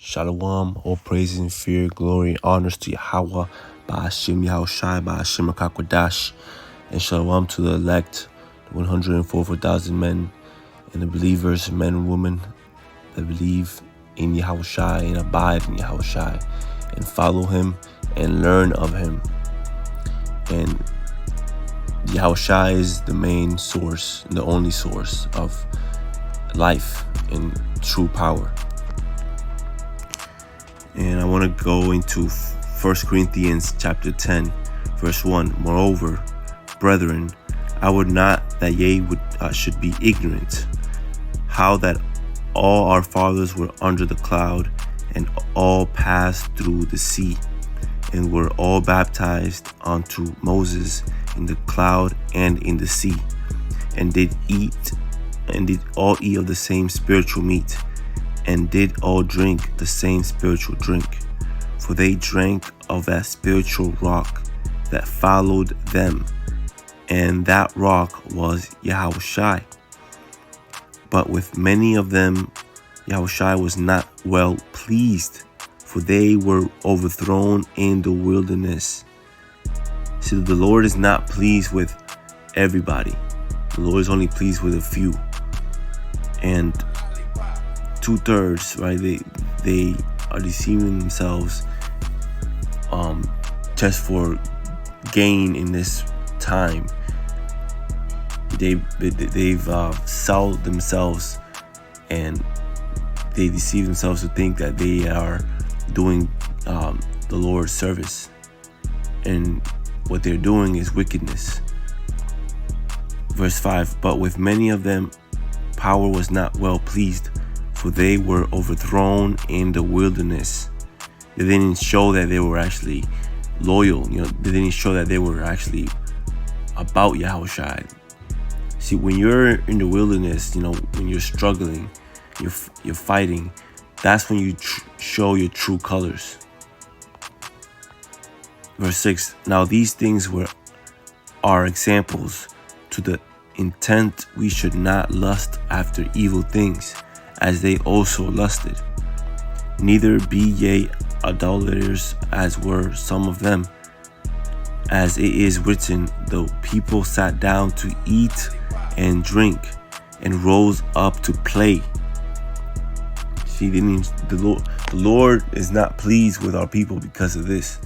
Shalom, all praise and fear, glory, and honors to Yahweh, Ba'ashim Yahushai, Ba'ashim Akakwadash, and shalom to the elect, the 144,000 men, and the believers, men and women, that believe in Yahushai and abide in Yahushai, and follow him and learn of him. And Yahushai is the main source, the only source of life and true power. And I want to go into 1 Corinthians chapter 10, verse 1. Moreover, brethren, I would not that ye should be ignorant, how that all our fathers were under the cloud, and all passed through the sea, and were all baptized unto Moses in the cloud and in the sea, and did all eat of the same spiritual meat, and did all drink the same spiritual drink. For they drank of that spiritual rock that followed them, and that rock was Yahushai. But with many of them Yahushai was not well pleased, for they were overthrown in the wilderness. See, the Lord is not pleased with everybody. The Lord is only pleased with a few. And 2/3, right? They are deceiving themselves just for gain in this time. They've sold themselves, and they deceive themselves to think that they are doing the Lord's service, and what they're doing is wickedness. Verse 5, but with many of them power was not well pleased, for they were overthrown in the wilderness. They didn't show that they were actually loyal. They didn't show that they were actually about Yahushai. See, when you're in the wilderness, when you're struggling, you're fighting, that's when you show your true colors. Verse 6, now these things are examples, to the intent we should not lust after evil things, as they also lusted. Neither be ye idolaters, as were some of them. As it is written, the people sat down to eat and drink, and rose up to play. See, the Lord is not pleased with our people because of this.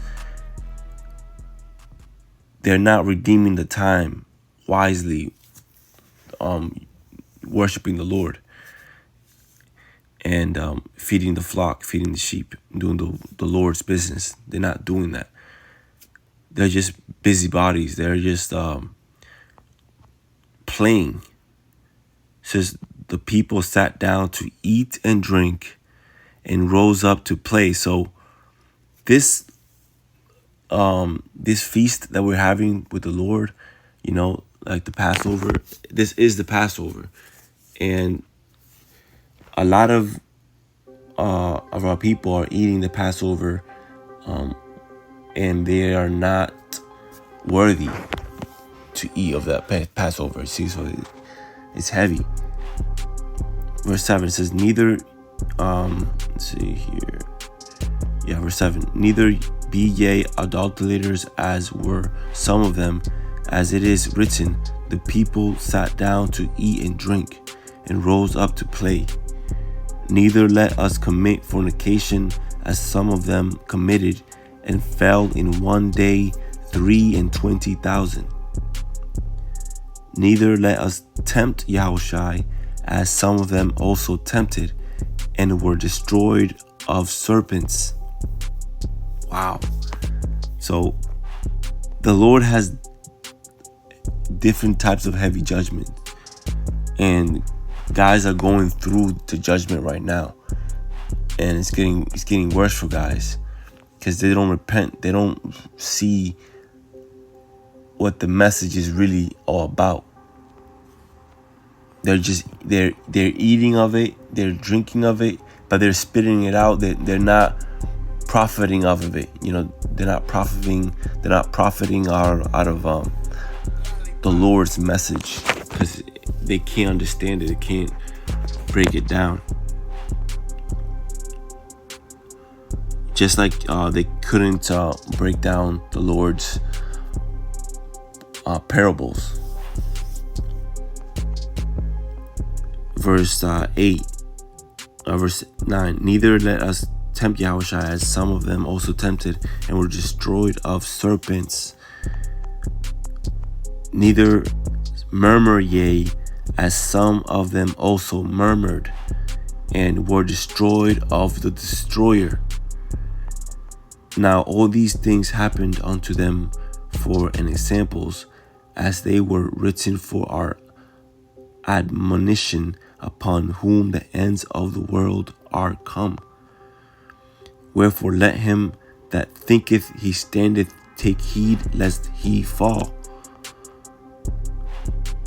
They're not redeeming the time wisely, worshiping the Lord, and feeding the flock, feeding the sheep, doing the Lord's business. They're not doing that. They're just busybodies. They're just playing. It says the people sat down to eat and drink, and rose up to play. So this feast that we're having with the Lord, like the Passover, this is the Passover, and a lot of our people are eating the Passover, and they are not worthy to eat of that Passover. See, so it's heavy. Verse 7 says, neither, let's see here. Yeah, verse 7, neither be ye idolaters, as were some of them, as it is written, the people sat down to eat and drink, and rose up to play. Neither let us commit fornication, as some of them committed, and fell in one day 23,000. Neither let us tempt Yahushai, as some of them also tempted, and were destroyed of serpents. Wow. So the Lord has different types of heavy judgment, and guys are going through the judgment right now, and it's getting worse for guys because they don't repent. They don't see what the message is really all about. They're eating of it, they're drinking of it, but they're spitting it out. They're not profiting off of it. They're not profiting out of the Lord's message, because they can't understand it. They can't break it down. Just like they couldn't break down the Lord's parables. Verse 8, verse 9, neither let us tempt Yahushua as some of them also tempted and were destroyed of serpents. Neither murmur ye as some of them also murmured and were destroyed of the destroyer. Now all these things happened unto them for an examples, as they were written for our admonition, upon whom the ends of the world are come. Wherefore let him that thinketh he standeth take heed lest he fall.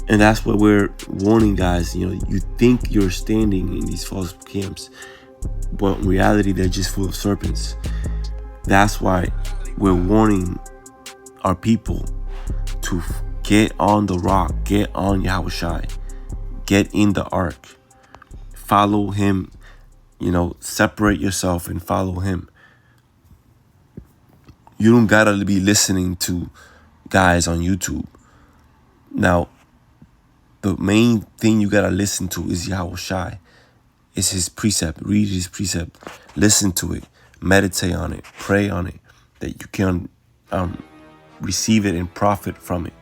And that's what we're warning, guys. You think you're standing in these false camps, but in reality they're just full of serpents. That's why we're warning our people to get on the rock, get on Yahushua, get in the ark, follow him, separate yourself and follow him. You don't gotta be listening to guys on YouTube. Now, the main thing you gotta listen to is Yahushua. It's his precept. Read his precept. Listen to it. Meditate on it. Pray on it. That you can receive it and profit from it.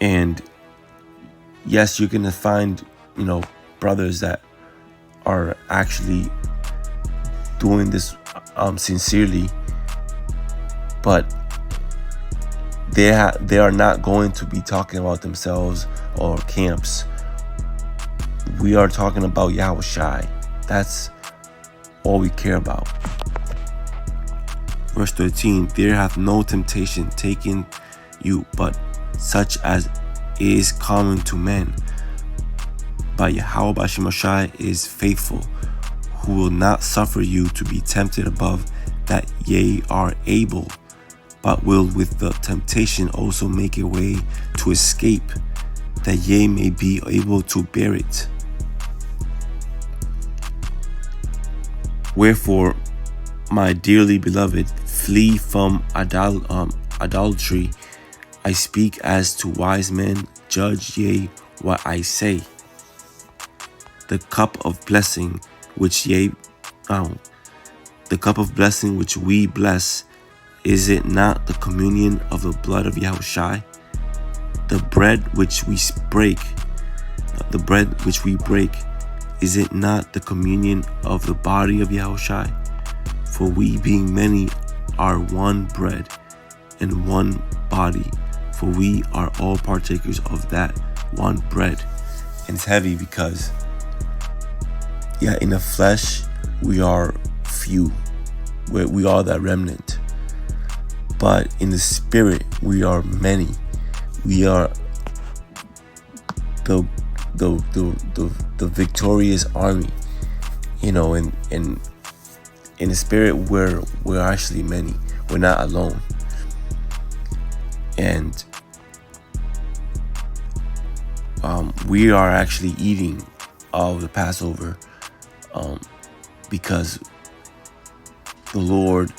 And yes, you're gonna find, brothers that are actually doing this sincerely, but they are not going to be talking about themselves or camps. We are talking about Yahushua. That's all we care about. Verse 13, there hath no temptation taken you, but such as is common to men. But Yahweh Bashim Ashai is faithful, who will not suffer you to be tempted above that ye are able, but will with the temptation also make a way to escape, that ye may be able to bear it. Wherefore, my dearly beloved, flee from idolatry. I speak as to wise men, judge ye what I say. The cup of blessing which we bless, is it not the communion of the blood of Yahushua? The bread which we break, is it not the communion of the body of Yahushua? For we being many are one bread and one body, for we are all partakers of that one bread. And it's heavy because, in the flesh, we are few. We are that remnant. But in the spirit, we are many. We are the victorious army. In the spirit, we're actually many. We're not alone. And we are actually eating of the Passover because the Lord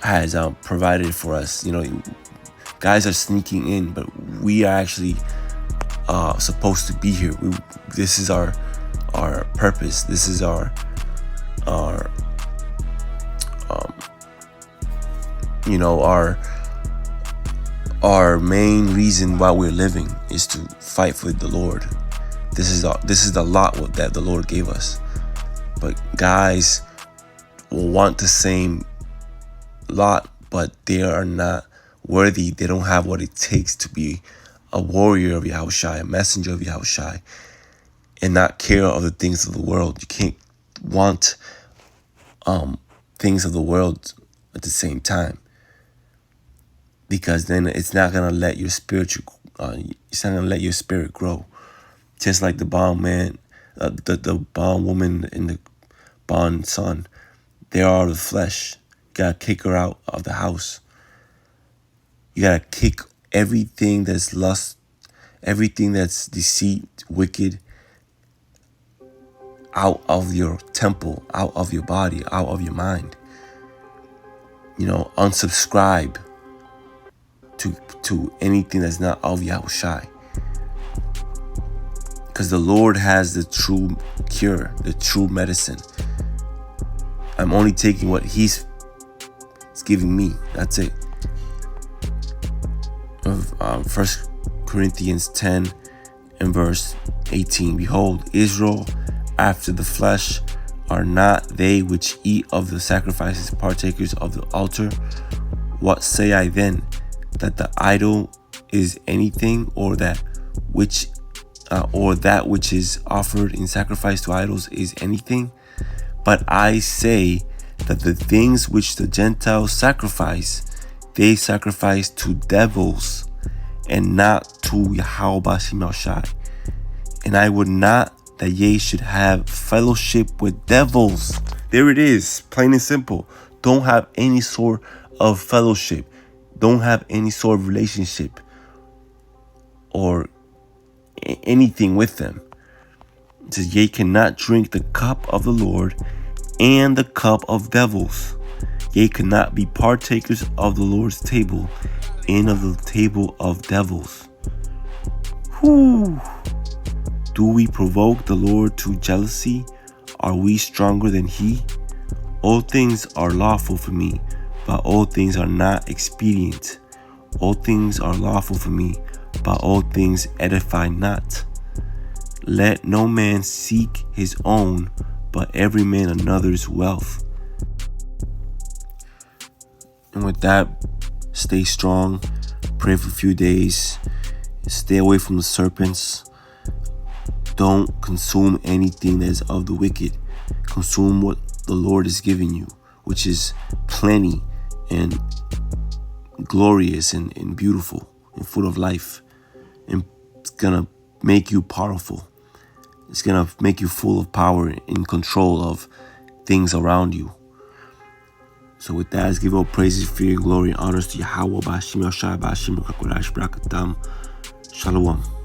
has provided for us. Guys are sneaking in, but we are actually supposed to be here. This is our purpose. This is our main reason why we're living is to fight for the Lord. This is the lot that the Lord gave us. But guys will want the same lot, but they are not worthy. They don't have what it takes to be a warrior of Yahushua, a messenger of Yahushua, and not care of the things of the world. You can't want things of the world at the same time, because then it's not gonna let your spirit grow. Just like the bond man, the bond woman and the bond son, they are the flesh. You gotta kick her out of the house. You gotta kick everything that's lust, everything that's deceit, wicked, out of your temple, out of your body, out of your mind. Unsubscribe to anything that's not of Yahushai. Because the Lord has the true cure, the true medicine. I'm only taking what He's giving me. That's it. 1 Corinthians 10 and verse 18. Behold, Israel after the flesh are not they which eat of the sacrifices partakers of the altar. What say I then? That the idol is anything, or that which is offered in sacrifice to idols is anything? But I say that the things which the Gentiles sacrifice, they sacrifice to devils, and not to Yahweh Bashim Shai. And I would not that ye should have fellowship with devils. There it is, plain and simple. Don't have any sort of fellowship. Don't have any sort of relationship or anything with them. It says, ye cannot drink the cup of the Lord and the cup of devils. Ye cannot be partakers of the Lord's table and of the table of devils. Whew. Do we provoke the Lord to jealousy? Are we stronger than He? All things are lawful for me, but all things are not expedient. All things are lawful for me, but all things edify not. Let no man seek his own, but every man another's wealth. And with that, stay strong, pray for a few days, stay away from the serpents. Don't consume anything that is of the wicked. Consume what the Lord is giving you, which is plenty and glorious and beautiful and full of life. And it's gonna make you powerful. It's gonna make you full of power and control of things around you. So with that, let's give all praises, fear, glory, and honors to Yahweh. Shalom.